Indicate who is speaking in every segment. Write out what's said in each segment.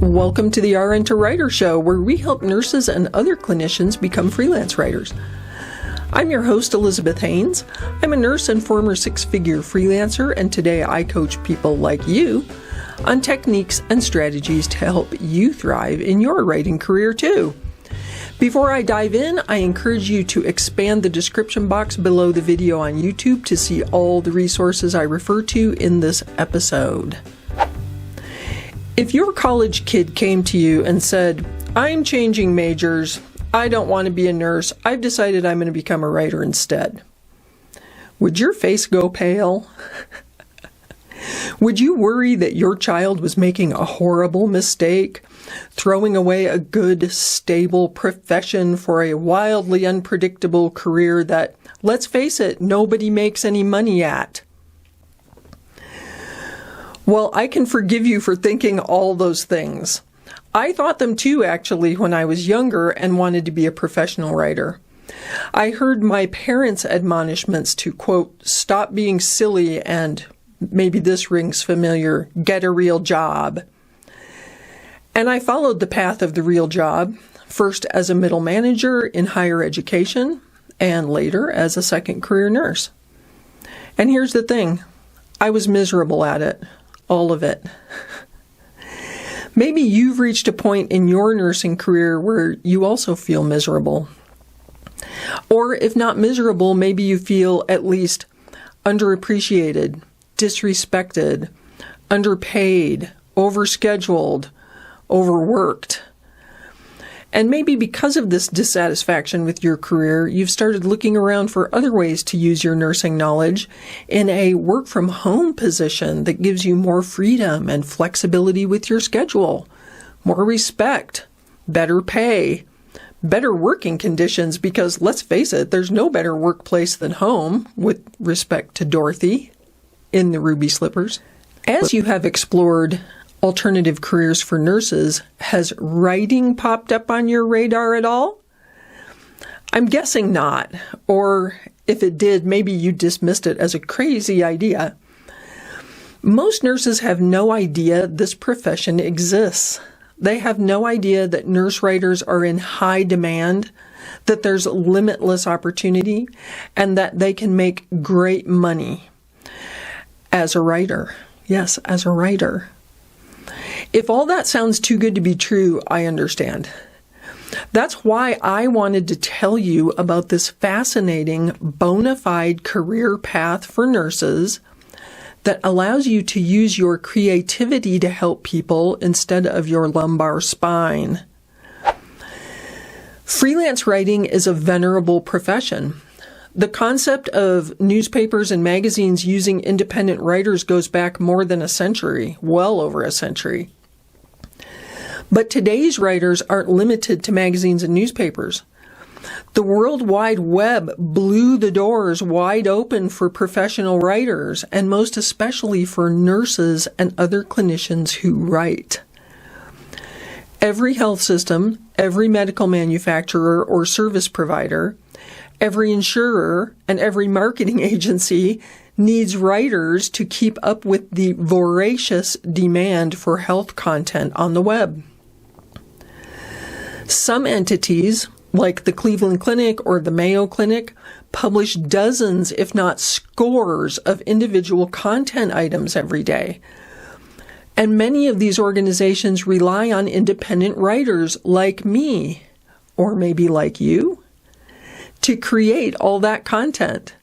Speaker 1: Welcome to the RN2writer Show, where we help nurses and other clinicians become freelance writers. I'm your host, Elizabeth Haynes. I'm a nurse and former six-figure freelancer, and today I coach people like you on techniques and strategies to help you thrive in your writing career too. Before I dive in, I encourage you to expand the description box below the video on YouTube to see all the resources I refer to in this episode. If your college kid came to you and said, "I'm changing majors, I don't want to be a nurse, I've decided I'm going to become a writer instead," would your face go pale? Would you worry that your child was making a horrible mistake, throwing away a good, stable profession for a wildly unpredictable career that, let's face it, nobody makes any money at? Well, I can forgive you for thinking all those things. I thought them too, actually, when I was younger and wanted to be a professional writer. I heard my parents' admonishments to, quote, stop being silly and, maybe this rings familiar, get a real job. And I followed the path of the real job, first as a middle manager in higher education, and later as a second career nurse. And here's the thing, I was miserable at it. All of it. Maybe you've reached a point in your nursing career where you also feel miserable. Or if not miserable, maybe you feel at least underappreciated, disrespected, underpaid, overscheduled, overworked. And maybe because of this dissatisfaction with your career, you've started looking around for other ways to use your nursing knowledge in a work-from-home position that gives you more freedom and flexibility with your schedule, more respect, better pay, better working conditions, because let's face it, there's no better workplace than home, with respect to Dorothy in the Ruby Slippers. As you have explored alternative careers for nurses, has writing popped up on your radar at all? I'm guessing not, or if it did, maybe you dismissed it as a crazy idea. Most nurses have no idea this profession exists. They have no idea that nurse writers are in high demand, that there's limitless opportunity, and that they can make great money as a writer. Yes, as a writer. If all that sounds too good to be true, I understand. That's why I wanted to tell you about this fascinating Bona-Fide career path for nurses that allows you to use your creativity to help people instead of your lumbar spine. Freelance writing is a venerable profession. The concept of newspapers and magazines using independent writers goes back more than a century, well over a century. But today's writers aren't limited to magazines and newspapers. The World Wide Web blew the doors wide open for professional writers, and most especially for nurses and other clinicians who write. Every health system, every medical manufacturer or service provider, every insurer, and every marketing agency needs writers to keep up with the voracious demand for health content on the web. Some entities, like the Cleveland Clinic or the Mayo Clinic, publish dozens, if not scores, of individual content items every day. And many of these organizations rely on independent writers like me, or maybe like you, to create all that content.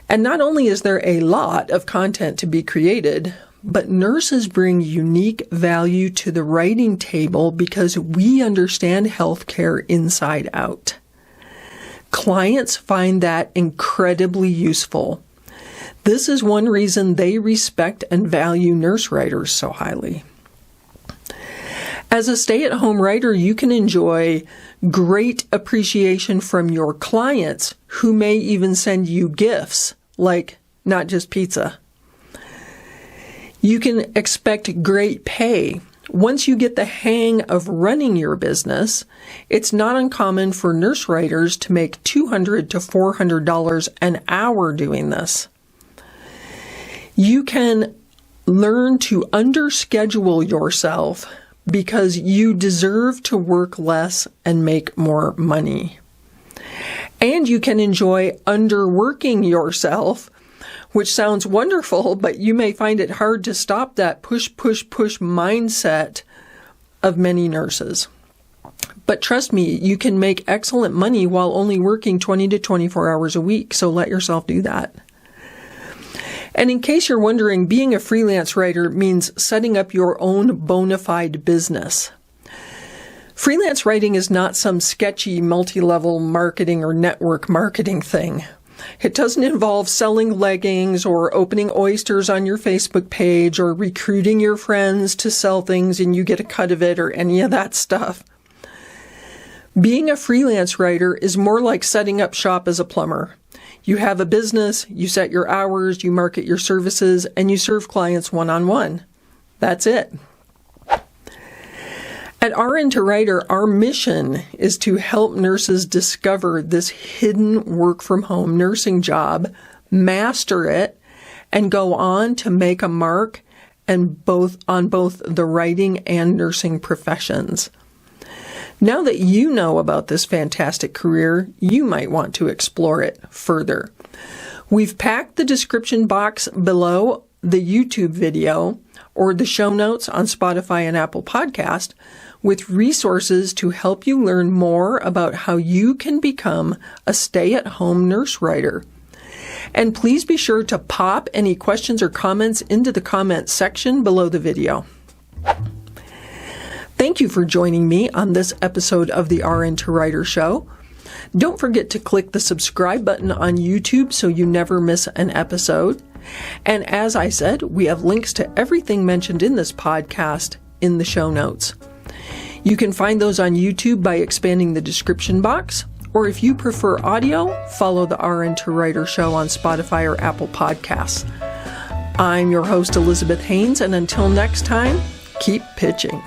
Speaker 1: And not only is there a lot of content to be created, but nurses bring unique value to the writing table because we understand healthcare inside out. Clients find that incredibly useful. This is one reason they respect and value nurse writers so highly. As a stay-at-home writer, you can enjoy great appreciation from your clients, who may even send you gifts, like not just pizza. You can expect great pay. Once you get the hang of running your business, it's not uncommon for nurse writers to make $200 to $400 an hour doing this. You can learn to underschedule yourself because you deserve to work less and make more money. And you can enjoy underworking yourself, which sounds wonderful, but you may find it hard to stop that push mindset of many nurses. But trust me, you can make excellent money while only working 20 to 24 hours a week, so let yourself do that. And in case you're wondering, being a freelance writer means setting up your own Bona-Fide business. Freelance writing is not some sketchy multi-level marketing or network marketing thing. It doesn't involve selling leggings or opening oysters on your Facebook page or recruiting your friends to sell things and you get a cut of it or any of that stuff. Being a freelance writer is more like setting up shop as a plumber. You have a business, you set your hours, you market your services, and you serve clients one-on-one. That's it. At RN2writer, our mission is to help nurses discover this hidden work-from-home nursing job, master it, and go on to make a mark on both the writing and nursing professions. Now that you know about this fantastic career, you might want to explore it further. We've packed the description box below the YouTube video or the show notes on Spotify and Apple Podcast with resources to help you learn more about how you can become a stay-at-home nurse writer. And please be sure to pop any questions or comments into the comment section below the video. Thank you for joining me on this episode of the RN2writer Show. Don't forget to click the subscribe button on YouTube so you never miss an episode. And as I said, we have links to everything mentioned in this podcast in the show notes. You can find those on YouTube by expanding the description box, or if you prefer audio, follow the RN2writer Show on Spotify or Apple Podcasts. I'm your host, Elizabeth Haynes, and until next time, keep pitching.